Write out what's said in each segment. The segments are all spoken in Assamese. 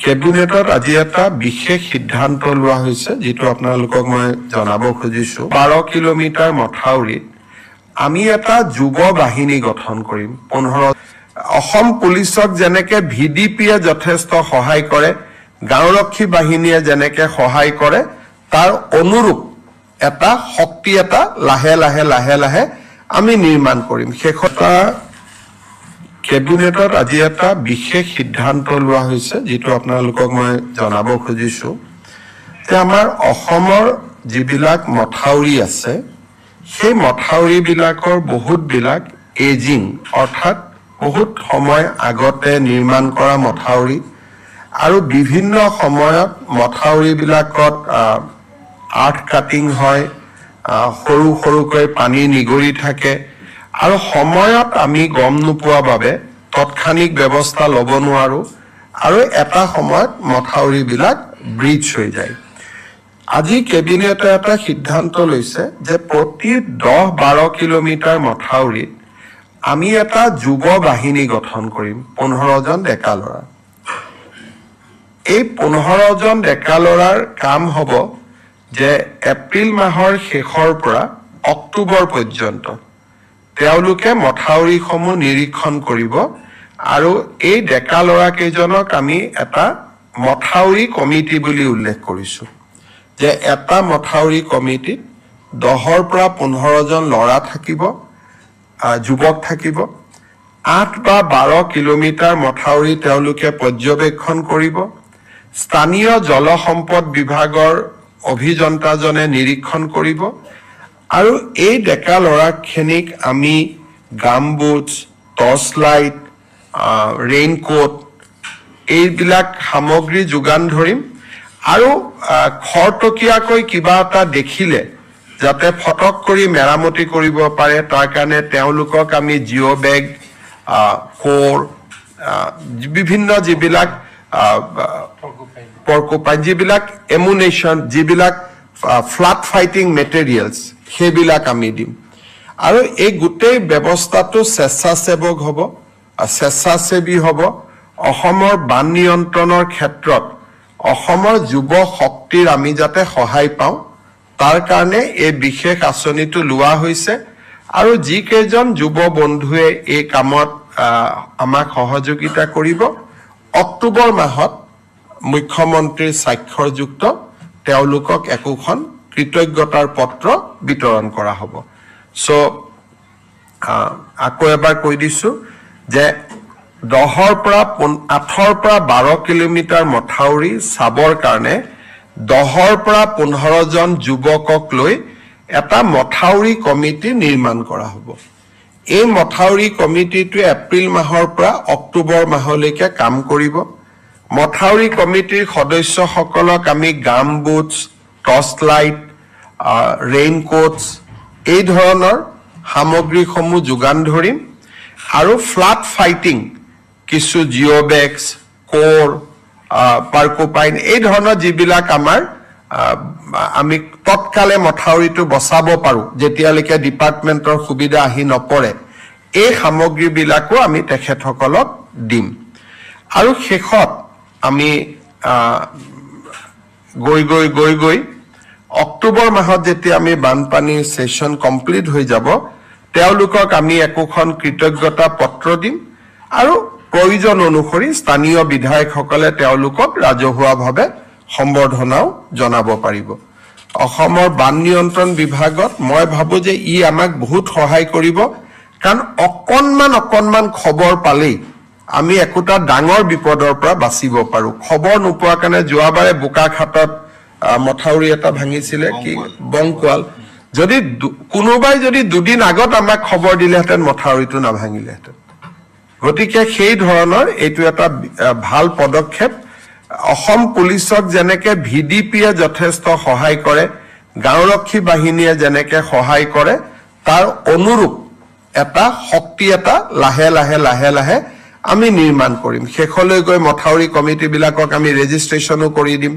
কেবিনেটত আজি এটা বিশেষ সিদ্ধান্ত লোৱা হৈছে যেটো আপোনালোকক মই জনাব খুজিছো 12 কিলোমিটাৰ মথাউৰিত আমি এটা যুৱ বাহিনী গঠন কৰিম 15 অসম পুলিচক যেনেকে ভিডিপিয়ে যথেষ্ট সহায় কৰে গাঁওৰক্ষী বাহিনীয়ে যেনেকে সহায় কৰে তাৰ অনুৰূপ এটা শক্তি এটা লাহে লাহে আমি নিৰ্মাণ কৰিম শেষটা কেবিনেটত আজি এটা বিশেষ সিদ্ধান্ত লোৱা হৈছে যেটো আপোনালোকক মই জনাব খুজিছো যে আমাৰ অসমৰ যিবিলাক মথাউৰি আছে সেই মথাউৰি বিলাকৰ বহুত বিলাক এজিং অৰ্থাৎ বহুত সময় আগতে নিৰ্মাণ কৰা মথাউৰি আৰু বিভিন্ন সময়ত মথাউৰি বিলাকত আৰ্ট কাটিং হয় সৰুকৈ পানী নিগৰি থাকে আৰু সময়ত আমি গম নোপোৱা বাবে তৎক্ষণিক ব্যৱস্থা ল'ব নোৱাৰো আৰু এটা সময়ত মথাউৰি বিলাক ব্ৰিজ হৈ যায় আজি কেবিনেটে এটা সিদ্ধান্ত লৈছে যে প্ৰতি 10-12 কিলোমিটাৰ মথাউৰিত আমি এটা যুৱ বাহিনী গঠন কৰিম 15 জন ডেকা ল'ৰা এই 15 জন ডেকা ল'ৰাৰ কাম হ'ব যে এপ্ৰিল মাহৰ শেষৰ পৰা অক্টোবৰ পৰ্যন্ত তেওঁলোকে মথাউৰিসমূহ নিৰীক্ষণ কৰিব আৰু এই ডেকা ল'ৰা কেইজনক আমি এটা মথাউৰি কমিটি বুলি উল্লেখ কৰিছো যে এটা মথাউৰি কমিটিত 10 পৰা 15 জন ল'ৰা থাকিব যুৱক থাকিব 8 বা 12 কিলোমিটাৰ মথাউৰি তেওঁলোকে পৰ্যবেক্ষণ কৰিব স্থানীয় জলসম্পদ বিভাগৰ অভিযন্তাজনে নিৰীক্ষণ কৰিব আৰু এই ডেকা ল'ৰাখিনিক আমি গামবুটছ টৰ্চ লাইট ৰেইনকোট এইবিলাক সামগ্ৰী যোগান ধৰিম আৰু খৰতকীয়াকৈ কিবা এটা দেখিলে যাতে ফটক কৰি মেৰামতি কৰিব পাৰে তাৰ কাৰণে তেওঁলোকক আমি জিঅ' বেগ কোৰ বিভিন্ন যিবিলাক পৰ্কুপাইন যিবিলাক এমুনেশ্যন যিবিলাক ফ্লাড ফাইটিং মেটেৰিয়েলছ সেইবিলাক আমি দিম আৰু এই গোটেই ব্যৱস্থাটো স্বেচ্ছাসেৱক হ'ব স্বেচ্ছাসেৱী হ'ব অসমৰ বান নিয়ন্ত্ৰণৰ ক্ষেত্ৰত অসমৰ যুৱ শক্তিৰ আমি যাতে সহায় পাওঁ তাৰ কাৰণে এই বিশেষ আঁচনিটো লোৱা হৈছে আৰু যি কেইজন যুৱ বন্ধুৱে এই কামত আমাক সহযোগিতা কৰিব অক্টোবৰ মাহত মুখ্যমন্ত্ৰীৰ স্বাক্ষৰযুক্ত তেওঁলোকক একোখন কৃতজ্ঞতাৰ পত্ৰ বিতৰণ কৰা হ'ব সো আকৌ এবাৰ কৈ দিছো যে 8 পৰা 12 কিলোমিটাৰ মথাউৰি চাবৰ কাৰণে 10 পৰা 15 জন যুৱকক লৈ এটা মথাউৰি কমিটি নিৰ্মাণ কৰা হ'ব এই মথাউৰি কমিটিটো এপ্ৰিল মাহৰ পৰা অক্টোবৰ মাহলৈকে কাম কৰিব মথাউৰি কমিটিৰ সদস্যসকলক আমি গামবুটছ টৰ্চ লাইট ৰেইনকোটছ এই ধৰণৰ সামগ্ৰীসমূহ যোগান ধৰিম আৰু ফ্লাড ফাইটিং কিছু জিঅ' বেগছ কোৰ পাৰ্কুপাইন এই ধৰণৰ যিবিলাক আমাৰ আমি তৎকালে মথাউৰিটো বচাব পাৰো যেতিয়ালৈকে ডিপাৰ্টমেণ্টৰ সুবিধা আহি নপৰে এই সামগ্ৰীবিলাকো আমি তেখেতসকলক দিম আৰু শেষত আমি গৈ অক্টোবৰ মাহত যেতিয়া আমি বানপানীৰ সেশন কমপ্লিট হৈ যাব তেওঁলোকক আমি একোখন কৃতজ্ঞতা পত্ৰ দিম আৰু প্ৰয়োজন অনুসৰি স্থানীয় বিধায়কসকলে তেওঁলোকক ৰাজহুৱাভাৱে সম্বৰ্ধনাও জনাব পাৰিব অসমৰ বান নিয়ন্ত্ৰণ বিভাগত মই ভাবো যে ই আমাক বহুত সহায় কৰিব কাৰণ অকণমান খবৰ পালেই আমি একোটা ডাঙৰ বিপদৰ পৰা বাচিব পাৰো খবৰ নোপোৱা কাৰণে যোৱাবাৰে বোকাখাটত মথাউৰি এটা ভাঙিছিলে কি বংকুৱাল যদি কোনোবাই যদি দুদিন আগত আমাক খবৰ দিলেহেঁতেন মথাউৰিটো নাভাঙিলেহেঁতেন গতিকে সেই ধৰণৰ এইটো এটা ভাল পদক্ষেপ অসম পুলিচক যেনেকে ভিডিপিয়ে যথেষ্ট সহায় কৰে গাঁওৰক্ষী বাহিনীয়ে যেনেকে সহায় কৰে তাৰ অনুৰূপ এটা শক্তি এটা লাহে লাহে আমি নিৰ্মাণ কৰিম শেষলৈ গৈ মথাউৰি কমিটি বিলাকক আমি ৰেজিষ্ট্ৰেচনো কৰি দিম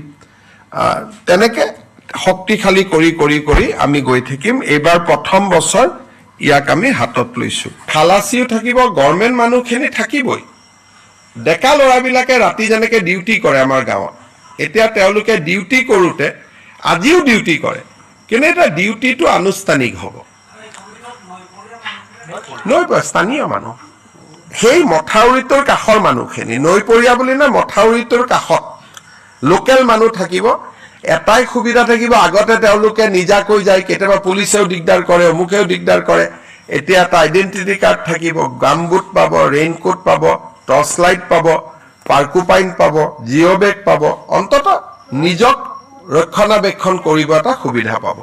তেনেকে শক্তিশালী কৰি আমি গৈ থাকিম এইবাৰ প্ৰথম বছৰ ইয়াক আমি হাতত লৈছো খালাসিও থাকিব গভৰ্ণমেণ্ট মানুহখিনি থাকিবই ডেকা ল'ৰাবিলাকে ৰাতি যেনেকে ডিউটি কৰে আমাৰ গাঁৱত, এতিয়া তেওঁলোকে ডিউটি কৰোঁতে আজিও ডিউটি কৰে, কিন্তু এটা ডিউটিটো আনুষ্ঠানিক হ'ব। নৈপৰীয়া স্থানীয় মানুহ, সেই মথাউৰিটোৰ কাষৰ মানুহখিনি, নৈপৰীয়া বুলি নহয়, মথাউৰিটোৰ কাষত লোকেল মানুহ থাকিব। এটাই সুবিধা থাকিব, আগতে তেওঁলোকে নিজাকৈ যায়, কেতিয়াবা পুলিচেও দিগদাৰ কৰে, অমুকেও দিগদাৰ কৰে। এতিয়া এটা আইডেণ্টিটি কাৰ্ড থাকিব, গামবুট পাব, ৰেইনকোট পাব, টৰ্চ লাইট পাব, পাৰ্কোপাইন পাব, জিঅ' বেগ পাব, অন্ততঃ নিজক ৰক্ষণাবেক্ষণ কৰিব এটা সুবিধা পাব।